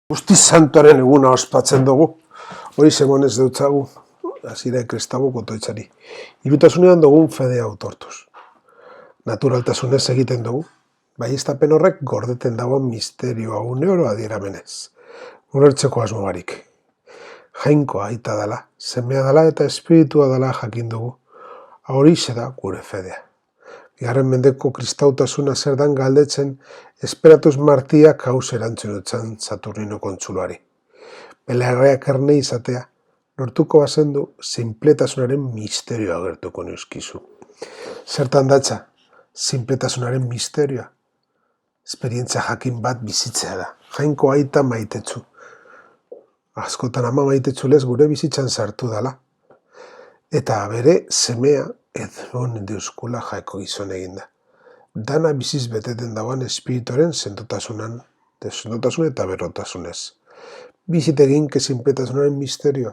Guzti santoaren eguna ospatzen dugu, hori semonez deutzagu, azira kristau kotoitzari. Irutasunean dugun fedea autortuz. Naturaltasunez egiten dugu, baieztapen horrek gordeten dagoen misterioa uneoro adieramenez. Ulertzeko asmo barik. Jainkoa aita dala, semea dala eta espiritua dala jakin dugu. Horixe da gure fedea. Bigarren mendeko kristautasuna zer dan galdetzen esperatuz martiak haus erantzunutzen Saturnino kontsuloari. Belarreak erne izatea, lortuko bazendu sinpletasunaren misterioa agertuko neuskizu. Zertan datza, sinpletasunaren misterioa? Esperientzia jakin bat bizitzea da. Jainko aita maitetzu. Askotan ama maitetzu lez gure bizitzan sartu dala. Eta bere semea edon deuskula jaeko gizon eginda. Dana biziz beteten dagoan espirituaren sendotasun eta berotasunez. Bizit eginke sinpletasunaren misterioa.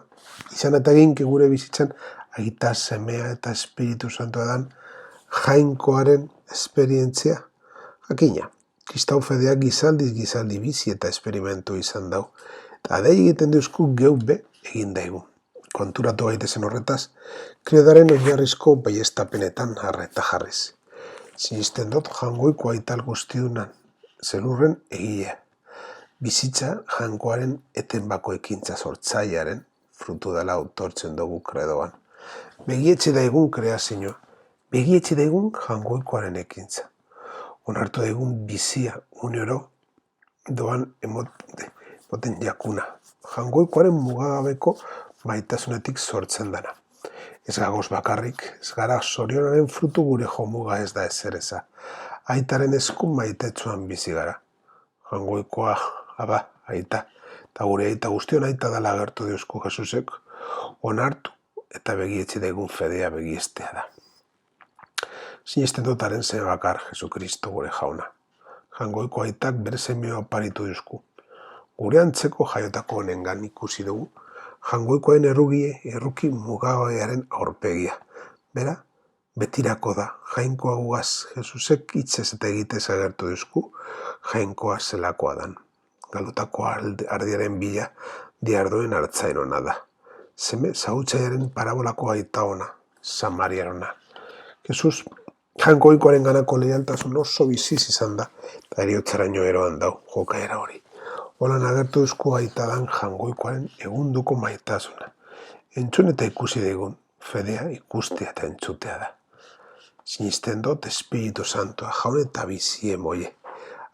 Izan eta eginke gure bizitzan aita semea eta espiritu santua dan jainkoaren esperientzia. Jakina, kristau fedeak gizaldi bizi eta esperimentu izan dau. Eta adei egiten deusku geu be egin daigu. Konturatu gaitezen horretaz, kriodaren oinarrizko baiestapenetan arreta jarriz. Sinisten dut jangoiko aital guztidunan, zelurren egilea. Bizitza jangoaren etenbako ekintza sortzailearen frutu dela autortzen dugu kredoan. Begietxe daigun kreazioa, begietxe daigun jangoikoaren ekintza. Onartu daigun bizia uneoro doan emoten jakuna. Jangoikoaren mugagabeko maitasunetik sortzen dana. Ez gagoz bakarrik, ez gara zorionaren frutu gure jomuga ez da ezereza. Aitaren esku maitetsuan bizi gara. Jangoikoa, aba, aita, eta gure aita guztion aita dala agertu deusku Jesusek, onartu eta begietzi daigun fedea begiestea da. Sinesten dutaren zeme bakar, Jesukristo gure jauna. Jangoiko aitak bere semeo aparitu deusku. Gure antzeko jaiotako honengan ikusi dugu, jangoikoen erruki mugagaiaren aurpegia. Bera, betirako da, jainkoa gugaz, Jesusek hitzez eta egitez agertu duzku, jainkoa zelakoa dan. Galutako ardiaren bila diardoen hartzain hona da. Zeme zautzaiaren parabolako aita ona, samariarona. Jesus, jangoikoaren ganako lehialtasun oso biziz izan da, eta eriotzaraino eroan dau, jokaera hori. Holan agertu duzku aita dan jangoikoaren egunduko maitasuna. Entzun eta ikusi daigun, fedea ikustea eta entzutea da. Sinisten dut Espiritu Santoa jaun eta bizi emoie.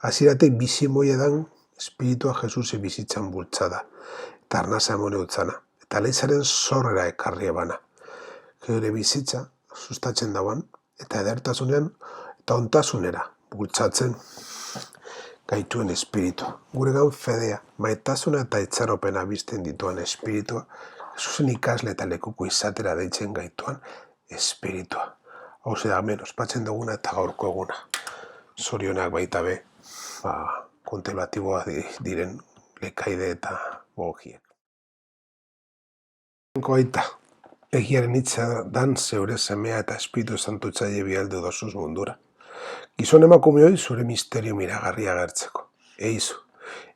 Aziratek bizi emoie dan Espiritua Jesuse bizitzan bultzada, eta arnasa emone utzana, eta leizaren zorrera ekarri ebana. Geure bizitza sustatzen dauan, eta edertasunean eta ontasunera bultzatzen gaituen espiritu. Gure gaun fedea, maitasuna eta itxaropena bizten dituan espiritua, Jesusen ikasle eta lekuko izatera deitzen gaituan espiritua. Hau da hemen ospatzen duguna eta gaurko eguna. Zorionak baita be, kontemplatiboa diren lekaide eta bogiek. Aita, egiaren hitza dan zeure semea eta espiritu santutzaile bialdu dosuz mundura. Gizon emakumeoi zure misterio miragarria agertzeko. Eizu,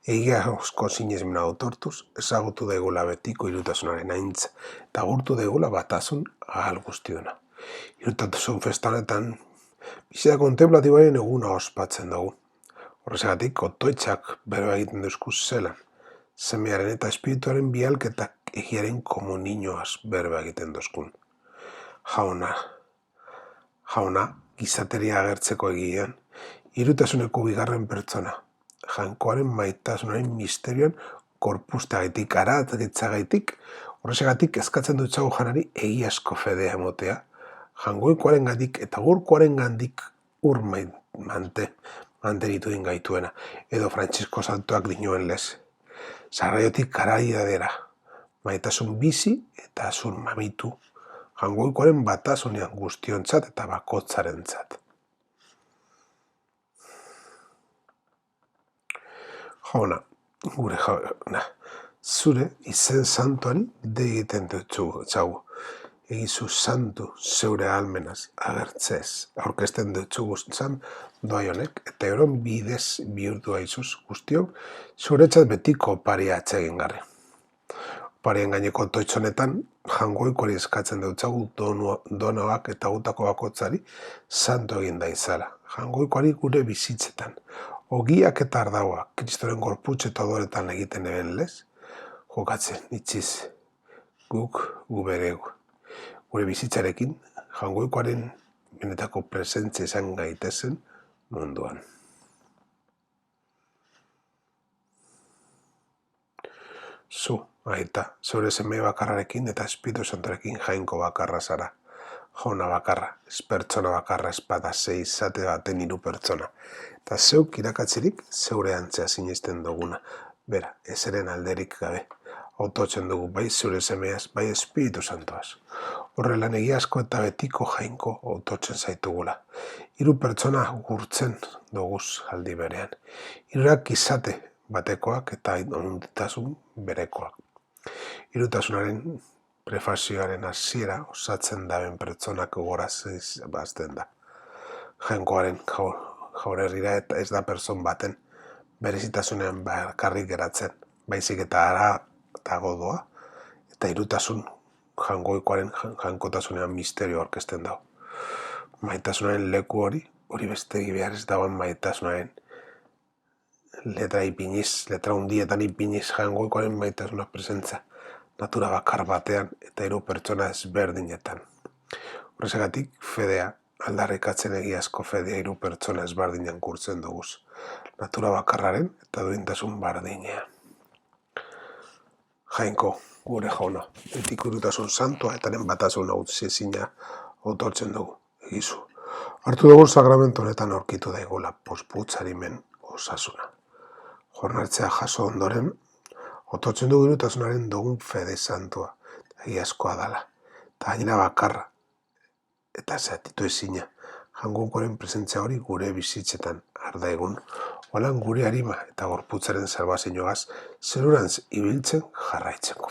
egia osko sinesmena autortuz, ezagutu daigula betiko irutasunaren aintza, eta gurtu daigula batasun ahal guztiona. Irutatasun festanetan, bizia kontemplatiboaren eguna ospatzen dugu. Horrezagatik, otoitzak berba egiten duzku zelan, semearen eta espirituaren bialketak egiaren komuninoaz berba egiten duzkun. Jauna, gizateria agertzeko egian, irutasuneko bigarren pertsona, jankoaren maitasunaren misterioan korpuzteagaitik, aratzagatik, horrezagatik eskatzen dutxago janari egiazko fedea emotea, jangoikoaren gandik eta gurkoaren gandik mantenitu din gaituena, edo Frantzisko Santoak dinoen lez. Zarraiotik karaidadera, maitasun bizi eta azun mamitu, jangoikoaren batasunean guztiontzat eta bakotzarentzat. Jauna, gure jauna, zure izen santuari de egiten dutxagu. egizu santu zeure almenaz agertzez aurkezten dutzu guztzan doai honek, eta euron bidez bihurtu aizuz guztiok, zuretzat betiko oparia atsegin garri. Oparien gaineko toitzonetan, jangoikoari eskatzen dutzagu donoak eta gutako bakotzari santo egin da izala. Jangoikoari gure bizitzetan, ogiak eta ardauak, kristoren gorputz eta odoretan egiten eben lez, jokatzen, itxiz, guk beregu. Gure bizitzarekin, jangoikoaren benetako presentzia izan gaitezen munduan. Zu, aita, zeure seme bakarrarekin eta Espiritu Santorekin jainko bakarra zara. Jauna bakarra, ez pertsona bakarra, espada zei izate baten 3 pertsona. Eta zeuk irakatzirik zeure antzea sinisten duguna. Bera, ezeren alderik gabe. Autotzen dugu bai zeure semeaz, bai Espiritu Santoaz. Horrelan egiazko eta betiko jainko autotzen zaitugula. 3 pertsona gurtzen doguz aldi berean. 3 izate batekoak eta onunditasun berekoak. 3tasunaren prefazioaren hasiera osatzen daben pertsonak gogoraz bazten da. Jainkoaren jaurerrira eta ez da pertson baten berezitasunean bakarrik geratzen, baizik eta ara eta godoa, eta 3tasun jangoikoaren jankotasunean misterio aurkezten dago. Maitasunaren leku hori bestegi behar ez dagoen maitasunaren letra hundietan ipiniz jangoikoaren maitasuna presentza, natura bakar batean eta 3 pertsona ezberdinetan. Horrezagatik, fedea, aldarrikatzen egiazko fedea 3 pertsona ezberdinean kurtzen duguz, natura bakarraren eta duintasun bardinean. Jainko, gure jauna, betiko 3tasun santua etaren batasun hautzezina autortzen dugu, egizu. Hartu dugun sakramentu honetan aurkitu daigula posputzarimen osasuna. Jornartzea jaso ondoren, autortzen dugu 3tasunaren dugun fede santua, egiazkoa dala, eta gainera bakarra, eta zatitu ezina, jangokoaren presentzia hori gure bizitzetan arda egun, holan gure harima eta gorputzaren salbazioagaz zerurantz ibiltzen jarraitzeko.